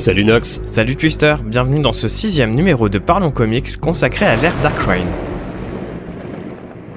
Salut Nox. Salut Twister, bienvenue dans ce 6e numéro de Parlons Comics consacré à l'ère Dark Reign.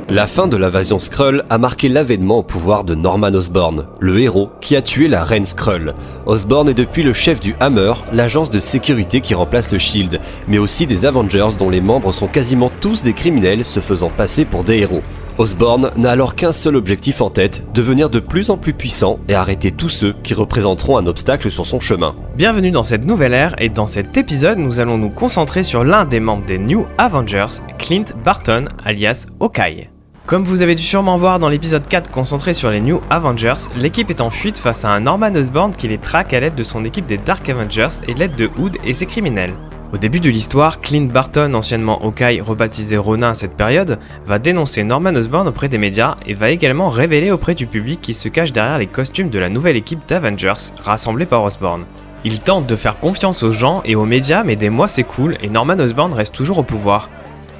La fin de l'invasion Skrull a marqué l'avènement au pouvoir de Norman Osborn, le héros qui a tué la reine Skrull. Osborn est depuis le chef du Hammer, l'agence de sécurité qui remplace le Shield, mais aussi des Avengers dont les membres sont quasiment tous des criminels se faisant passer pour des héros. Osborn n'a alors qu'un seul objectif en tête, devenir de plus en plus puissant et arrêter tous ceux qui représenteront un obstacle sur son chemin. Bienvenue dans cette nouvelle ère et dans cet épisode nous allons nous concentrer sur l'un des membres des New Avengers, Clint Barton alias Hawkeye. Comme vous avez dû sûrement voir dans l'épisode 4 concentré sur les New Avengers, l'équipe est en fuite face à un Norman Osborn qui les traque à l'aide de son équipe des Dark Avengers et l'aide de Hood et ses criminels. Au début de l'histoire, Clint Barton, anciennement Hawkeye, rebaptisé Ronin à cette période, va dénoncer Norman Osborn auprès des médias et va également révéler auprès du public qui se cache derrière les costumes de la nouvelle équipe d'Avengers, rassemblée par Osborn. Il tente de faire confiance aux gens et aux médias, mais des mois s'écoulent et Norman Osborn reste toujours au pouvoir.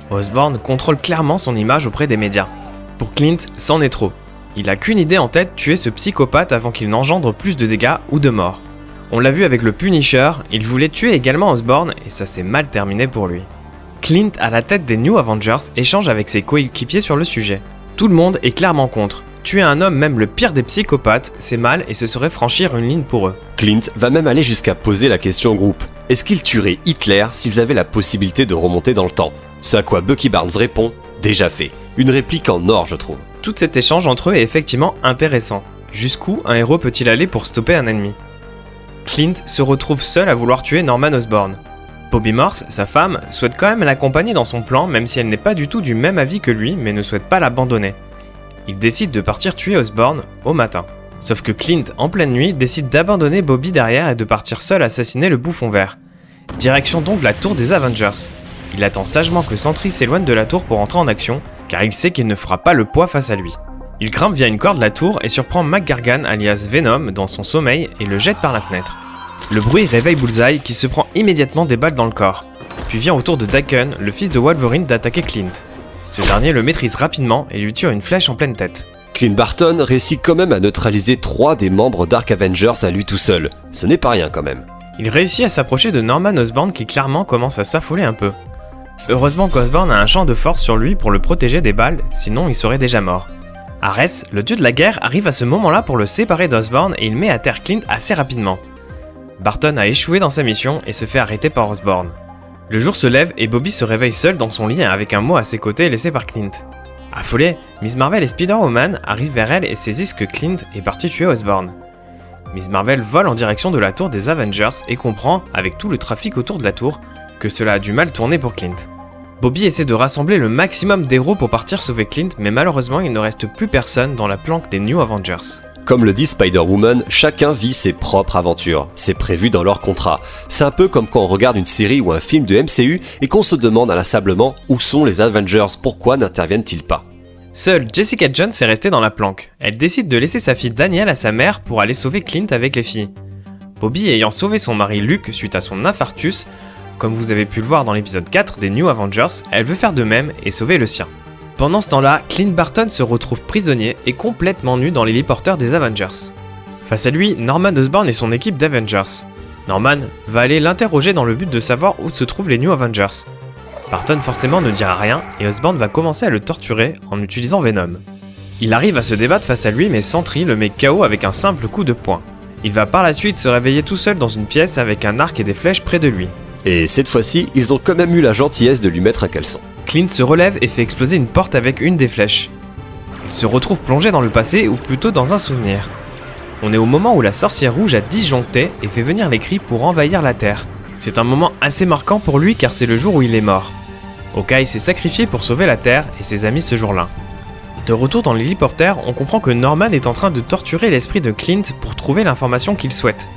Osborn contrôle clairement son image auprès des médias. Pour Clint, c'en est trop. Il a qu'une idée en tête, tuer ce psychopathe avant qu'il n'engendre plus de dégâts ou de morts. On l'a vu avec le Punisher, il voulait tuer également Osborn et ça s'est mal terminé pour lui. Clint, à la tête des New Avengers, échange avec ses coéquipiers sur le sujet. Tout le monde est clairement contre. Tuer un homme, même le pire des psychopathes, c'est mal et ce serait franchir une ligne pour eux. Clint va même aller jusqu'à poser la question au groupe. Est-ce qu'ils tueraient Hitler s'ils avaient la possibilité de remonter dans le temps? Ce à quoi Bucky Barnes répond, déjà fait. Une réplique en or, je trouve. Tout cet échange entre eux est effectivement intéressant. Jusqu'où un héros peut-il aller pour stopper un ennemi? Clint se retrouve seul à vouloir tuer Norman Osborn. Bobby Morse, sa femme, souhaite quand même l'accompagner dans son plan, même si elle n'est pas du tout du même avis que lui, mais ne souhaite pas l'abandonner. Il décide de partir tuer Osborn au matin. Sauf que Clint, en pleine nuit, décide d'abandonner Bobby derrière et de partir seul assassiner le bouffon vert. Direction donc la tour des Avengers. Il attend sagement que Sentry s'éloigne de la tour pour entrer en action, car il sait qu'il ne fera pas le poids face à lui. Il grimpe via une corde la tour et surprend McGargan alias Venom dans son sommeil et le jette par la fenêtre. Le bruit réveille Bullseye qui se prend immédiatement des balles dans le corps. Puis vient au tour de Daken, le fils de Wolverine, d'attaquer Clint. Ce dernier le maîtrise rapidement et lui tire une flèche en pleine tête. Clint Barton réussit quand même à neutraliser 3 des membres Dark Avengers à lui tout seul. Ce n'est pas rien quand même. Il réussit à s'approcher de Norman Osborn qui clairement commence à s'affoler un peu. Heureusement qu'Osborn a un champ de force sur lui pour le protéger des balles, sinon il serait déjà mort. Ares, le dieu de la guerre, arrive à ce moment-là pour le séparer d'Osborn et il met à terre Clint assez rapidement. Barton a échoué dans sa mission et se fait arrêter par Osborn. Le jour se lève et Bobby se réveille seul dans son lit avec un mot à ses côtés laissé par Clint. Affolée, Miss Marvel et Spider-Woman arrivent vers elle et saisissent que Clint est parti tuer Osborn. Miss Marvel vole en direction de la tour des Avengers et comprend, avec tout le trafic autour de la tour, que cela a du mal tourner pour Clint. Bobby essaie de rassembler le maximum d'héros pour partir sauver Clint, mais malheureusement il ne reste plus personne dans la planque des New Avengers. Comme le dit Spider-Woman, chacun vit ses propres aventures. C'est prévu dans leur contrat. C'est un peu comme quand on regarde une série ou un film de MCU et qu'on se demande inlassablement où sont les Avengers, pourquoi n'interviennent-ils pas? Seule Jessica Jones est restée dans la planque. Elle décide de laisser sa fille Danielle à sa mère pour aller sauver Clint avec les filles. Bobby ayant sauvé son mari Luke suite à son infarctus, comme vous avez pu le voir dans l'épisode 4 des New Avengers, elle veut faire de même et sauver le sien. Pendant ce temps-là, Clint Barton se retrouve prisonnier et complètement nu dans l'héliporteur des Avengers. Face à lui, Norman Osborn et son équipe d'Avengers. Norman va aller l'interroger dans le but de savoir où se trouvent les New Avengers. Barton forcément ne dira rien et Osborn va commencer à le torturer en utilisant Venom. Il arrive à se débattre face à lui mais Sentry le met KO avec un simple coup de poing. Il va par la suite se réveiller tout seul dans une pièce avec un arc et des flèches près de lui. Et cette fois-ci, ils ont quand même eu la gentillesse de lui mettre un caleçon. Clint se relève et fait exploser une porte avec une des flèches. Il se retrouve plongé dans le passé ou plutôt dans un souvenir. On est au moment où la sorcière rouge a disjoncté et fait venir les cris pour envahir la Terre. C'est un moment assez marquant pour lui car c'est le jour où il est mort. Hawkeye s'est sacrifié pour sauver la Terre et ses amis ce jour-là. De retour dans l'héliporteur, on comprend que Norman est en train de torturer l'esprit de Clint pour trouver l'information qu'il souhaite.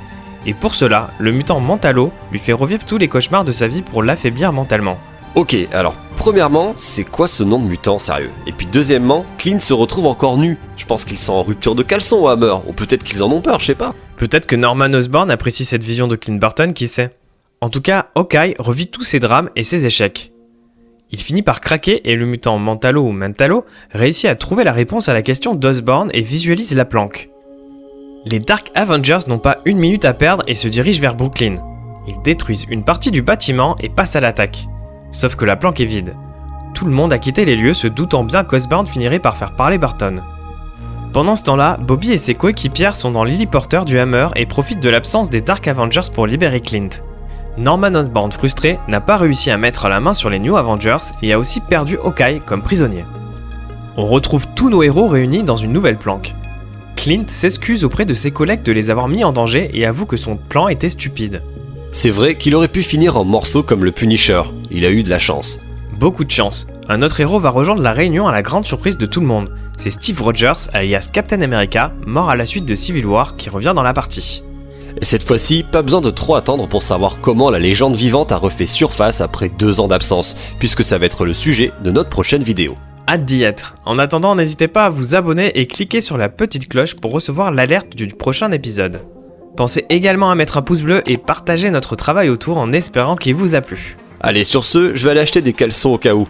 Et pour cela, le mutant Mentalo lui fait revivre tous les cauchemars de sa vie pour l'affaiblir mentalement. Ok, alors premièrement, c'est quoi ce nom de mutant sérieux? Et puis deuxièmement, Clint se retrouve encore nu. Je pense qu'ils sont en rupture de caleçon au Hammer, ou peut-être qu'ils en ont peur, je sais pas. Peut-être que Norman Osborn apprécie cette vision de Clint Barton, qui sait. En tout cas, Hawkeye revit tous ses drames et ses échecs. Il finit par craquer et le mutant Mentalo ou Mentalo réussit à trouver la réponse à la question d'Osborn et visualise la planque. Les Dark Avengers n'ont pas une minute à perdre et se dirigent vers Brooklyn. Ils détruisent une partie du bâtiment et passent à l'attaque. Sauf que la planque est vide. Tout le monde a quitté les lieux, se doutant bien qu'Osborn finirait par faire parler Barton. Pendant ce temps-là, Bobby et ses coéquipières sont dans l'héliporteur du Hammer et profitent de l'absence des Dark Avengers pour libérer Clint. Norman Osborn, frustré, n'a pas réussi à mettre la main sur les New Avengers et a aussi perdu Hawkeye comme prisonnier. On retrouve tous nos héros réunis dans une nouvelle planque. Clint s'excuse auprès de ses collègues de les avoir mis en danger et avoue que son plan était stupide. C'est vrai qu'il aurait pu finir en morceaux comme le Punisher, il a eu de la chance. Beaucoup de chance. Un autre héros va rejoindre la réunion à la grande surprise de tout le monde. C'est Steve Rogers, alias Captain America, mort à la suite de Civil War, qui revient dans la partie. Et cette fois-ci, pas besoin de trop attendre pour savoir comment la légende vivante a refait surface après 2 ans d'absence, puisque ça va être le sujet de notre prochaine vidéo. Hâte d'y être. En attendant, n'hésitez pas à vous abonner et cliquer sur la petite cloche pour recevoir l'alerte du prochain épisode. Pensez également à mettre un pouce bleu et partager notre travail autour en espérant qu'il vous a plu. Allez, sur ce, je vais aller acheter des caleçons au cas où.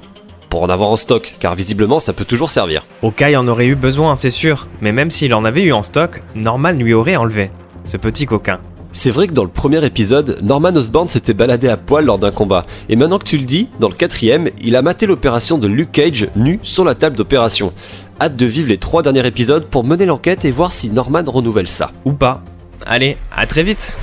Pour en avoir en stock, car visiblement ça peut toujours servir. Hawkeye en aurait eu besoin, c'est sûr, mais même s'il en avait eu en stock, Norman lui aurait enlevé. Ce petit coquin. C'est vrai que dans le premier épisode, Norman Osborn s'était baladé à poil lors d'un combat, et maintenant que tu le dis, dans le 4ème, il a maté l'opération de Luke Cage nu sur la table d'opération. Hâte de vivre les 3 derniers épisodes pour mener l'enquête et voir si Norman renouvelle ça. Ou pas. Allez, à très vite.